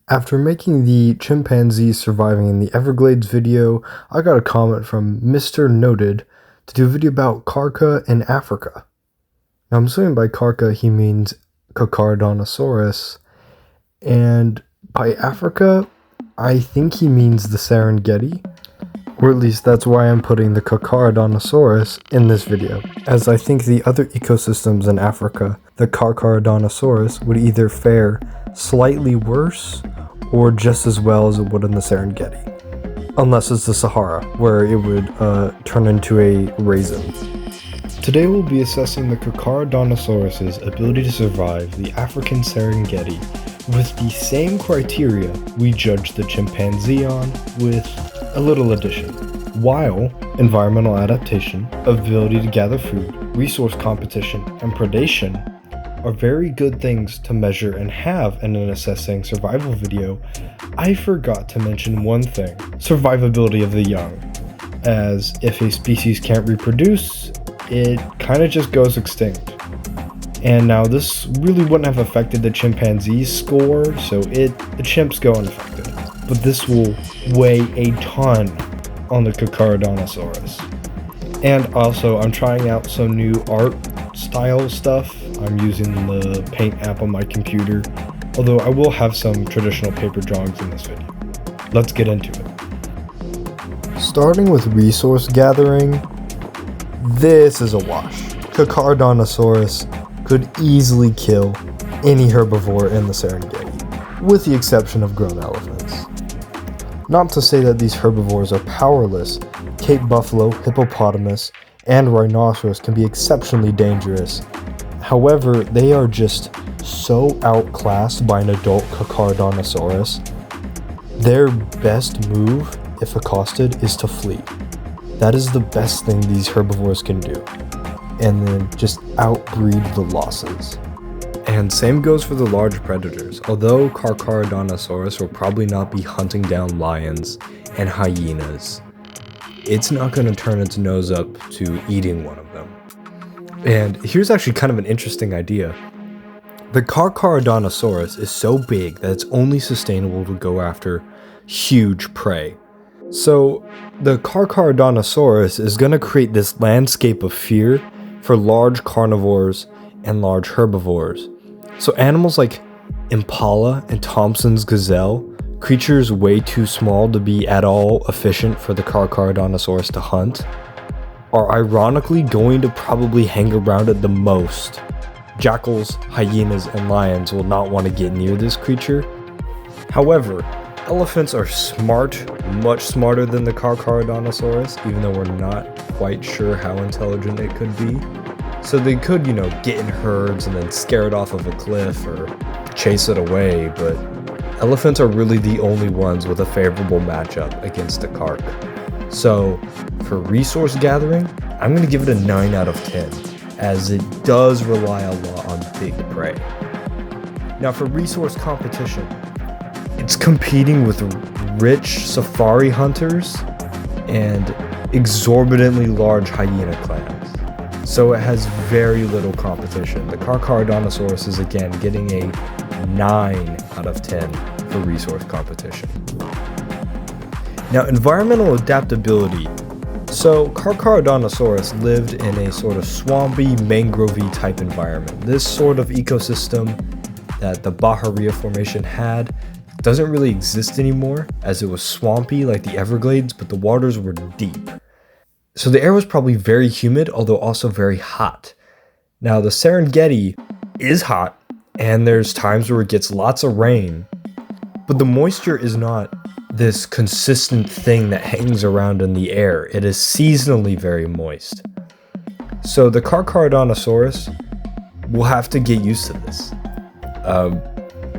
After making the chimpanzees surviving in the Everglades video, I got a comment from Mr. Noted to do a video about Carcha in Africa. Now I'm assuming by Carcha he means Carcharodontosaurus, and by Africa I think he means the Serengeti, or at least that's why I'm putting the Carcharodontosaurus in this video, as I think the other ecosystems in Africa, the Carcharodontosaurus, would either fare slightly worse or just as well as it would in the Serengeti. Unless it's the Sahara, where it would turn into a raisin. Today we'll be assessing the Carcharodontosaurus's ability to survive the African Serengeti with the same criteria we judged the chimpanzee on, with a little addition. While environmental adaptation, ability to gather food, resource competition, and predation are very good things to measure and have in an assessing survival video, I forgot to mention one thing: survivability of the young. As if a species can't reproduce, it kind of just goes extinct. And now this really wouldn't have affected the chimpanzee's score, so the chimps go unaffected. But this will weigh a ton on the Carcharodontosaurus. And also, I'm trying out some new art style stuff. I'm using the Paint app on my computer, although I will have some traditional paper drawings in this video. Let's get into it. Starting with resource gathering, this is a wash. Carcharodontosaurus could easily kill any herbivore in the Serengeti, with the exception of grown elephants. Not to say that these herbivores are powerless. Cape buffalo, hippopotamus, and rhinoceros can be exceptionally dangerous. However, they are just so outclassed by an adult Carcharodontosaurus. Their best move, if accosted, is to flee. That is the best thing these herbivores can do, and then just outbreed the losses. And same goes for the large predators. Although Carcharodontosaurus will probably not be hunting down lions and hyenas, it's not going to turn its nose up to eating one of them. And here's actually kind of an interesting idea. The Carcharodontosaurus is so big that it's only sustainable to go after huge prey. So the Carcharodontosaurus is going to create this landscape of fear for large carnivores and large herbivores. So animals like impala and Thompson's gazelle, creatures way too small to be at all efficient for the Carcharodontosaurus to hunt, are ironically going to probably hang around it the most. Jackals, hyenas, and lions will not want to get near this creature. However, elephants are smart, much smarter than the Carcharodontosaurus, even though we're not quite sure how intelligent it could be. So they could, get in herds and then scare it off of a cliff or chase it away, but elephants are really the only ones with a favorable matchup against the carc. So for resource gathering, I'm going to give it a 9 out of 10, as it does rely a lot on big prey. Now for resource competition, it's competing with rich safari hunters and exorbitantly large hyena clans. So it has very little competition. The Carcharodontosaurus is again getting a 9 out of 10 for resource competition. Now, environmental adaptability. So Carcharodontosaurus lived in a sort of swampy, mangrovey type environment. This sort of ecosystem that the Bahariya Formation had doesn't really exist anymore, as it was swampy like the Everglades, but the waters were deep. So the air was probably very humid, although also very hot. Now the Serengeti is hot, and there's times where it gets lots of rain, but the moisture is not this consistent thing that hangs around in the air. It is seasonally very moist. So the Carcharodontosaurus will have to get used to this.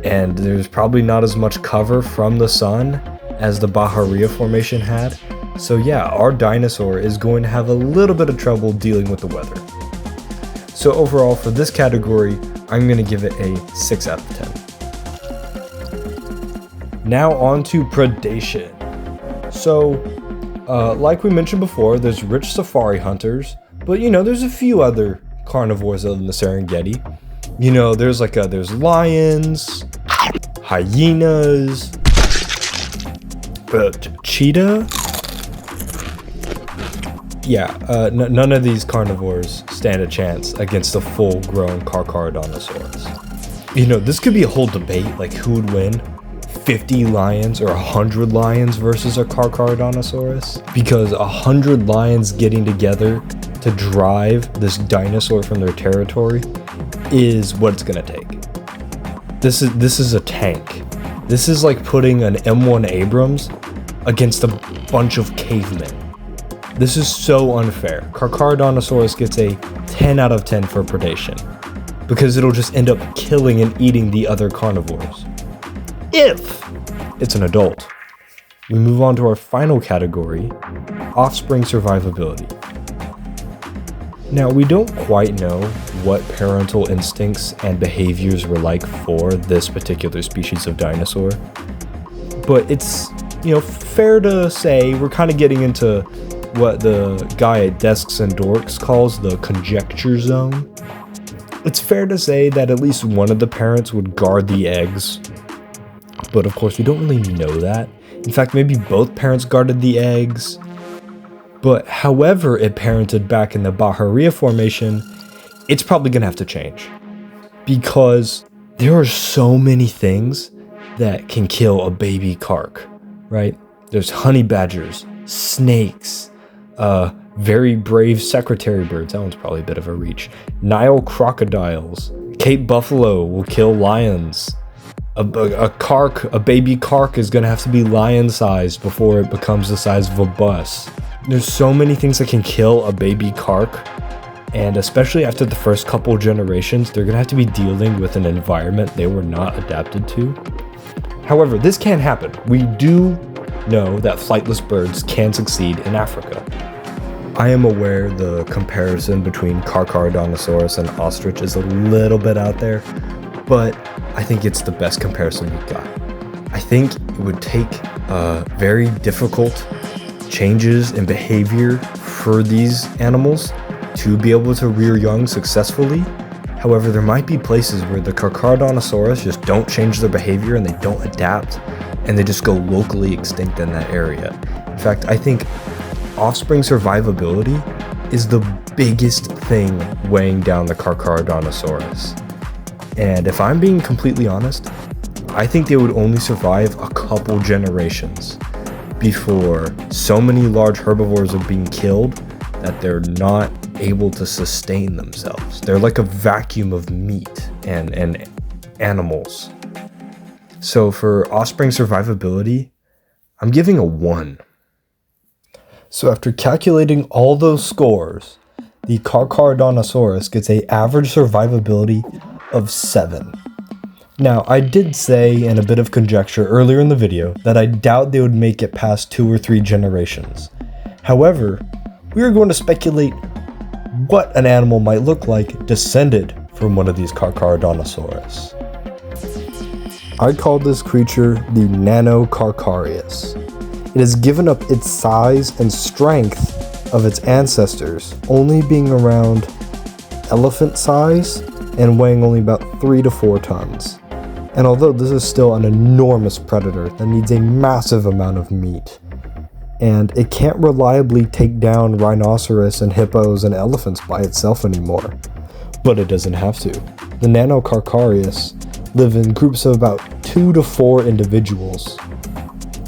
And there's probably not as much cover from the sun as the Bahariya Formation had. So yeah, our dinosaur is going to have a little bit of trouble dealing with the weather. So overall, for this category, I'm going to give it a 6 out of 10. Now on to predation. So, like we mentioned before, there's rich safari hunters, but there's a few other carnivores other than the Serengeti. There's lions, hyenas, cheetah. Yeah, none of these carnivores stand a chance against a full-grown Carcharodontosaurus. You know, this could be a whole debate, like who would win, 50 lions or 100 lions versus a Carcharodontosaurus? Because 100 lions getting together to drive this dinosaur from their territory is what it's gonna take. This is a tank. This is like putting an M1 Abrams against a bunch of cavemen. This is so unfair. Carcharodontosaurus gets a 10 out of 10 for predation, because it'll just end up killing and eating the other carnivores, if it's an adult. We move on to our final category, offspring survivability. Now, we don't quite know what parental instincts and behaviors were like for this particular species of dinosaur, but it's, fair to say we're kind of getting into what the guy at Desks and Dorks calls the conjecture zone. It's fair to say that at least one of the parents would guard the eggs, but of course we don't really know that. In fact, maybe both parents guarded the eggs, but however it parented back in the Bahariya Formation, it's probably gonna have to change, because there are so many things that can kill a baby carc, right? There's honey badgers, snakes, very brave secretary birds, that one's probably a bit of a reach, Nile crocodiles, Cape buffalo will kill lions, a baby carc is gonna have to be lion-sized before it becomes the size of a bus. There's so many things that can kill a baby carc, and especially after the first couple generations, they're gonna have to be dealing with an environment they were not adapted to. However, this can happen. We do know that flightless birds can succeed in Africa. I am aware the comparison between Carcharodontosaurus and ostrich is a little bit out there, but I think it's the best comparison we've got. I think it would take very difficult changes in behavior for these animals to be able to rear young successfully. However, there might be places where the Carcharodontosaurus just don't change their behavior and they don't adapt, and they just go locally extinct in that area. In fact, I think offspring survivability is the biggest thing weighing down the Carcharodontosaurus. And if I'm being completely honest, I think they would only survive a couple generations before so many large herbivores are being killed that they're not able to sustain themselves. They're like a vacuum of meat and animals. So for offspring survivability, I'm giving a 1. So after calculating all those scores, the Carcharodontosaurus gets an average survivability of 7. Now, I did say in a bit of conjecture earlier in the video that I doubt they would make it past 2 or 3 generations. However, we are going to speculate what an animal might look like descended from one of these Carcharodontosaurus. I call this creature the Nanocarchareus. It has given up its size and strength of its ancestors, only being around elephant size and weighing only about 3 to 4 tons. And although this is still an enormous predator that needs a massive amount of meat, and it can't reliably take down rhinoceros and hippos and elephants by itself anymore, but it doesn't have to. The Nanocarchareus live in groups of about 2 to 4 individuals,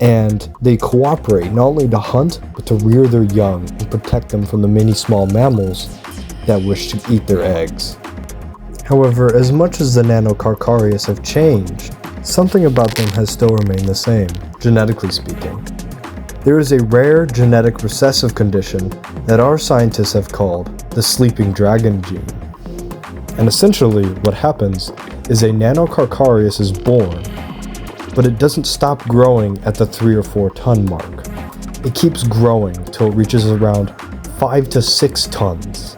and they cooperate not only to hunt, but to rear their young and protect them from the many small mammals that wish to eat their eggs. However, as much as the Nanocarchareus have changed, something about them has still remained the same, genetically speaking. There is a rare genetic recessive condition that our scientists have called the sleeping dragon gene. And essentially, what happens is a Nanocarchareus is born, but it doesn't stop growing at the 3 or 4 ton mark. It keeps growing till it reaches around 5 to 6 tons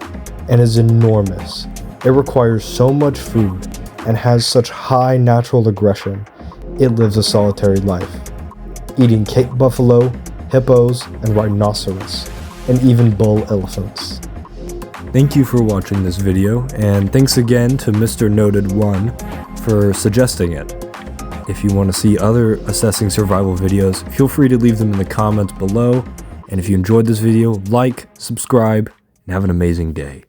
and is enormous. It requires so much food and has such high natural aggression, it lives a solitary life, eating Cape buffalo, hippos, and rhinoceros, and even bull elephants. Thank you for watching this video, and thanks again to Mr. Noted 1 for suggesting it. If you want to see other assessing survival videos, feel free to leave them in the comments below. And if you enjoyed this video, like, subscribe, and have an amazing day.